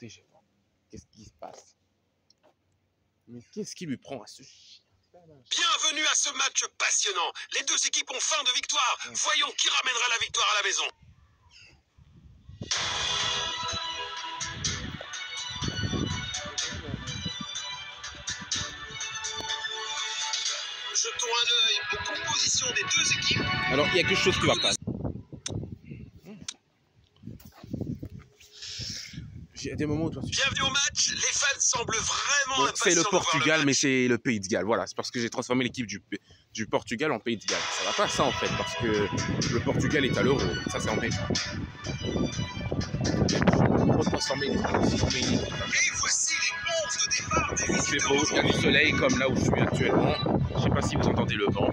protégez-moi. Qu'est-ce qui se passe? Mais qu'est-ce qui lui prend à ce chien? Bienvenue à ce match passionnant. Les deux équipes ont faim de victoire. Voyons qui ramènera la victoire à la maison. Jetons un œil aux compositions des deux équipes. Alors, il y a quelque chose qui va pas. Il y a des moments où tu vois... Bienvenue au match. Les fans semblent vraiment impatients. C'est le de voir Portugal, le mais c'est le Pays de Galles. Voilà, c'est parce que j'ai transformé l'équipe du Portugal en Pays de Galles. Ça va pas ça en fait, parce que le Portugal est à l'euro. Ça c'est embêtant. Je vais retransformer les transformer une équipe. Et voici les 11 de départ des Il fait visiteurs. beau, il y a du soleil comme là où je suis actuellement. Je sais pas si vous entendez le vent.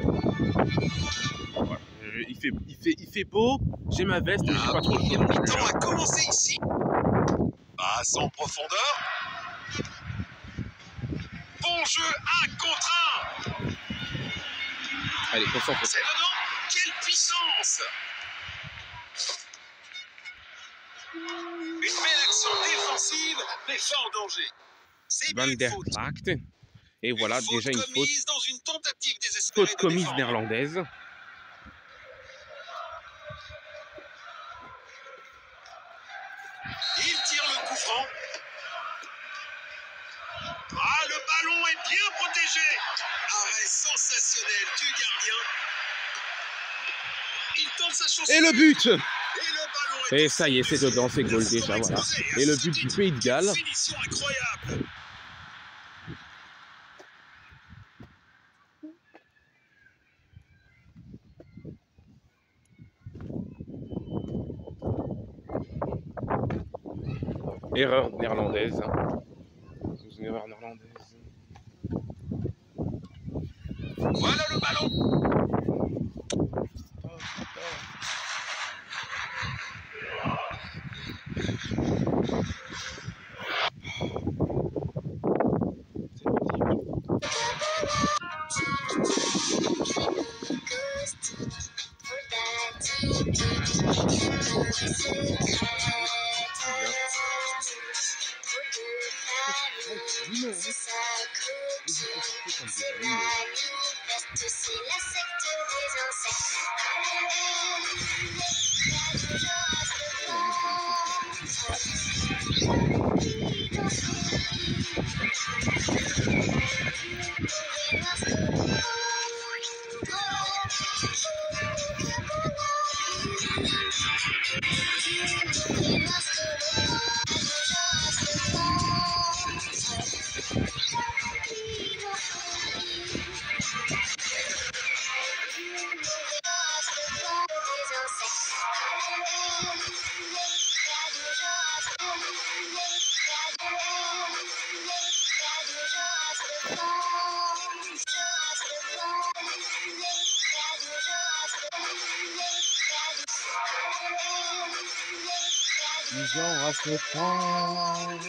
Voilà. Il fait beau, j'ai ma veste, mais j'ai pas trop chaud. Le temps a commencé ici. Passe en profondeur. Bon jeu, 1 contre 1. Allez, concentre. C'est dedans. Quelle puissance! Une belle action défensive, mais sans danger. C'est bien Van une der faute. Vaart. Et voilà, déjà une faute. Commise dans une tentative désespérée Faute de commise défense. néerlandaise. Il tire le coup franc. Ah, le ballon est bien protégé. Arrêt sensationnel du gardien. Il tente sa chance. Et le but! Et le ballon est Et ça y est, c'est dedans, c'est goal déjà, voilà. Et le but du Pays de Galles. Finition incroyable. Erreur néerlandaise. Une erreur néerlandaise. Voilà le ballon. Ils ont à se prendre,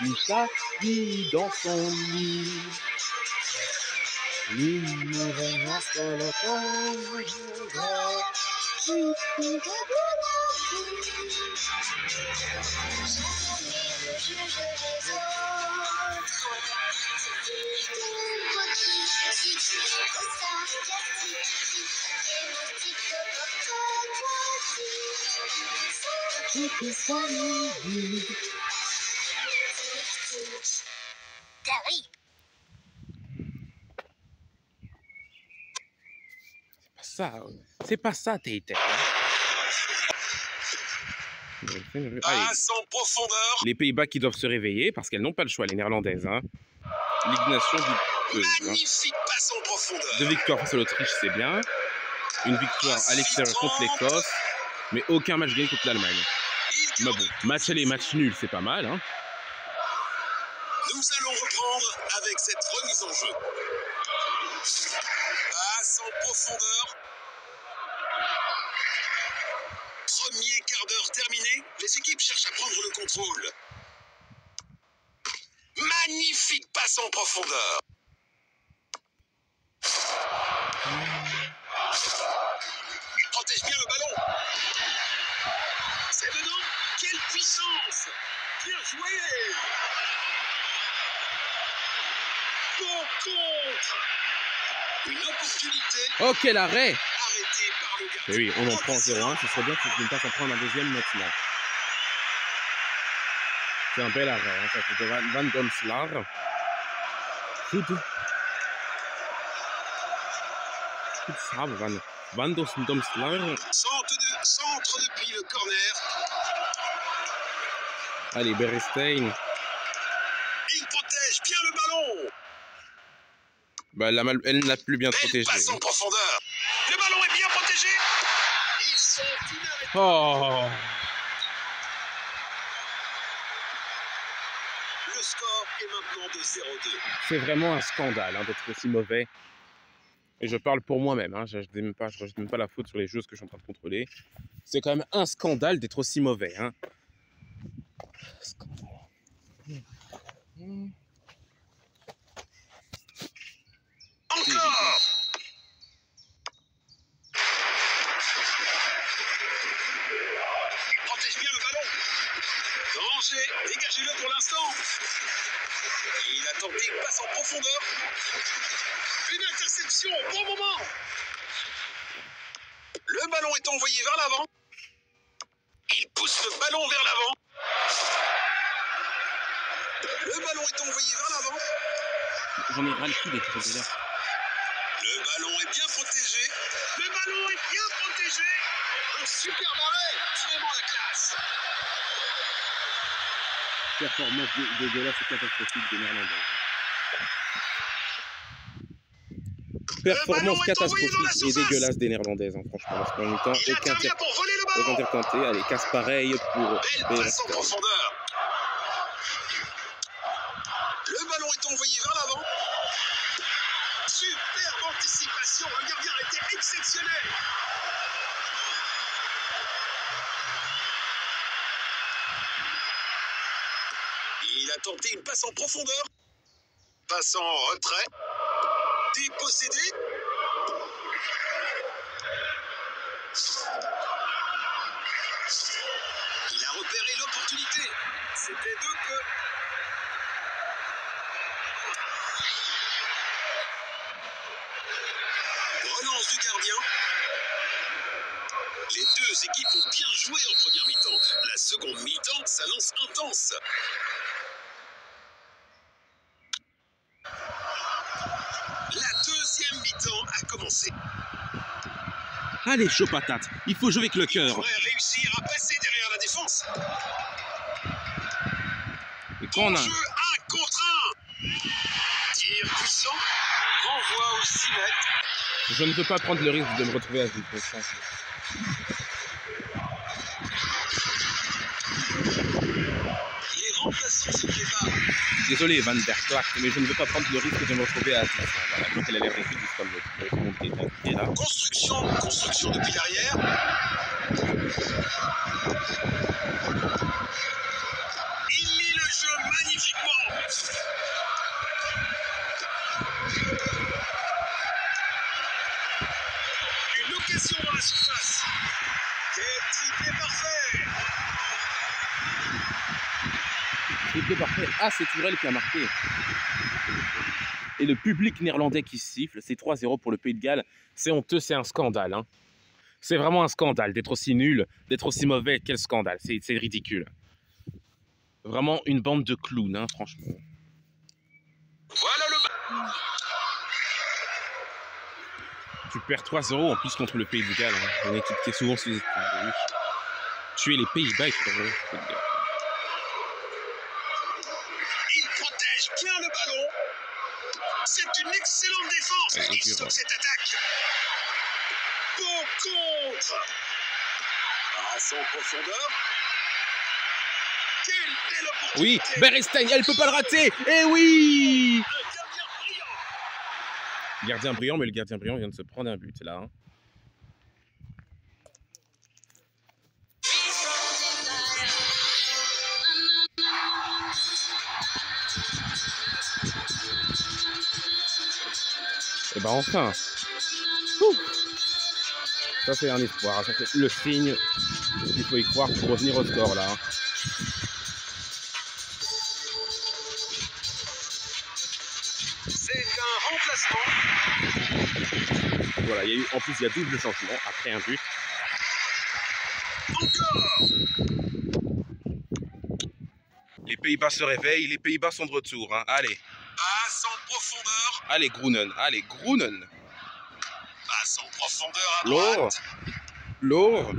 il s'appuie dans son lit. L'ignorance de la C'est pas ça, Tate. Passe en profondeur. Les Pays-Bas qui doivent se réveiller parce qu'elles n'ont pas le choix, les Néerlandaises. Hein. L'élimination Magnifique passe en profondeur. 2 victoires face à l'Autriche, c'est bien. Une victoire à l'extérieur contre l'Écosse, mais aucun match gagné contre l'Allemagne. Mais bon, match aller, match nul, c'est pas mal. Hein. Nous allons reprendre avec cette remise en jeu. Passe en profondeur. Premier quart d'heure terminé. Les équipes cherchent à prendre le contrôle. Magnifique passe en profondeur. Protège bien le ballon. C'est dedans. Quelle puissance! Bien joué. Bon contre. Une opportunité Oh, quel arrêt! arrêtée par le gardien. Et oui, on en prend 0-1, ce serait bien de ne pas s'en prendre un deuxième maintenant. C'est un bel arrêt, hein, ça fait de Van Domslar. Goed samen Van Domslar. Centre depuis le corner. Allez, Berestein. Il protège bien le ballon. Bah, elle ne l'a plus bien Belle protégé. passe en profondeur. Le ballon est bien protégé. Ils sont inarrêtables. Oh! Le score est maintenant de 0-2. C'est vraiment un scandale hein, d'être aussi mauvais. Et je parle pour moi-même, hein, je ne rejette même pas la faute sur les choses que je suis en train de contrôler. C'est quand même un scandale d'être aussi mauvais. Hein. Encore. Il protège bien le ballon. Danger, dégagez-le pour l'instant. Il a tenté une passe en profondeur. Une interception au bon moment. Le ballon est envoyé vers l'avant. Il pousse le ballon vers l'avant. Le ballon est envoyé vers l'avant. J'en ai ras le cul d'être là. Le ballon est bien protégé. Le ballon est bien protégé. Un super arrêt. Vraiment la classe. Performance dégueulasse et catastrophique des Néerlandais. Performance catastrophique et dégueulasse des Néerlandaises, hein, franchement. Dans ce premier temps, aucun tir tenté. Allez, casse pareil pour Berestein. Le ballon est envoyé vers l'avant. Superbe anticipation. Le gardien a été exceptionnel. Il a tenté une passe en profondeur. Passe en retrait. Dépossédé. Il a repéré l'opportunité. C'était 2-2. Relance du gardien. Les deux équipes ont bien joué en première mi-temps. La seconde mi-temps s'annonce intense. La deuxième mi-temps a commencé. Allez, chaud patate, il faut jouer avec le cœur. Il pourrait réussir à passer derrière la défense. Et quand on a... Jeu 1 contre 1. Tir puissant. Renvoi au 6 mètres. Je ne veux pas prendre le risque de me retrouver à vivre. Les remplaçants se préparent. Désolé Van der Klaak, mais je ne veux pas prendre le risque de me retrouver à 10. Voilà, donc elle a l'air de plus comme l'autre. Là. Construction depuis l'arrière. Il lit le jeu magnifiquement. Une occasion dans la surface. Quel triplé parfait. Triplé parfait. Ah, c'est Tourelle qui a marqué. Et le public néerlandais qui siffle, c'est 3-0 pour le Pays de Galles. C'est honteux, c'est un scandale. Hein. C'est vraiment un scandale d'être aussi nul, d'être aussi mauvais. Quel scandale, c'est ridicule. Vraiment une bande de clowns, hein, franchement. Voilà le... Tu perds 3-0 en plus contre le Pays de Galles. Hein. Une équipe qui est souvent sous-estimée. Tuer les Pays-Bas, il protège bien le ballon. C'est une excellente défense. Il stoppe cette attaque. Bon contre. Passe en profondeur. Quelle belle opportunité. Oui, Berestein, elle peut pas le rater. Eh oui. Gardien brillant, mais le gardien brillant vient de se prendre un but là. Hein. Et ben enfin. Ouh. Ça c'est un espoir, ça c'est le signe qu'il faut y croire pour revenir au score là. Hein. remplacement. Voilà, en plus, il y a double changement après un but. Encore. Les Pays-Bas se réveillent, les Pays-Bas sont de retour. Hein. Allez, Passe en profondeur. allez, Groenen, allez, Groenen. Passe en profondeur à Lourd, droite. lourd,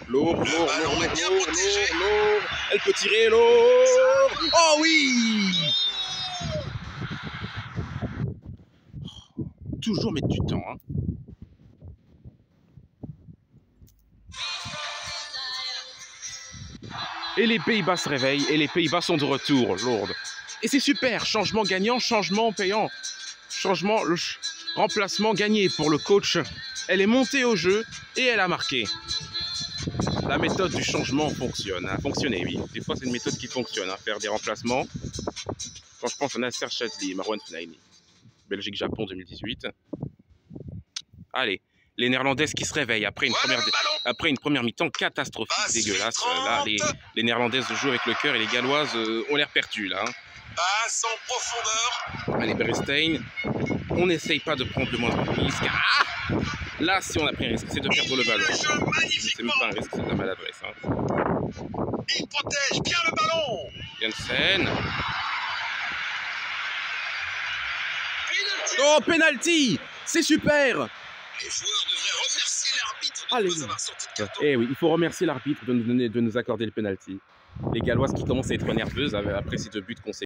lourd, Le ballon est bien protégé. lourd. Elle peut tirer, lourd. Oh oui! Toujours mettre du temps. Hein. Et les Pays-Bas se réveillent et les Pays-Bas sont de retour, lourde. Et c'est super, changement gagnant, changement payant. Changement, remplacement gagné pour le coach. Elle est montée au jeu et elle a marqué. La méthode du changement fonctionne, a fonctionné, oui. Des fois, c'est une méthode qui fonctionne, hein, faire des remplacements. Quand je pense à Nasser Chadli et Marwan Fellaini. Belgique-Japon 2018. Allez, les Néerlandaises qui se réveillent après une première mi-temps catastrophique, dégueulasse. Là, les Néerlandaises jouent avec le cœur et les Galloises ont l'air perdues, là. Hein. Passe en profondeur. Allez, Berestein, on n'essaye pas de prendre le moindre risque. Ah, là, si on a pris un risque, c'est de perdre le ballon. C'est même pas un risque, c'est de la maladresse. Hein. Il protège bien le ballon. Jensen. Oh, penalty! C'est super! Les joueurs devraient remercier l'arbitre de Allez. ne pas avoir sorti de carton. Eh oui, il faut remercier l'arbitre de nous accorder le penalty. Les Galloises qui commencent à être nerveuses après ces 2 buts consécutifs.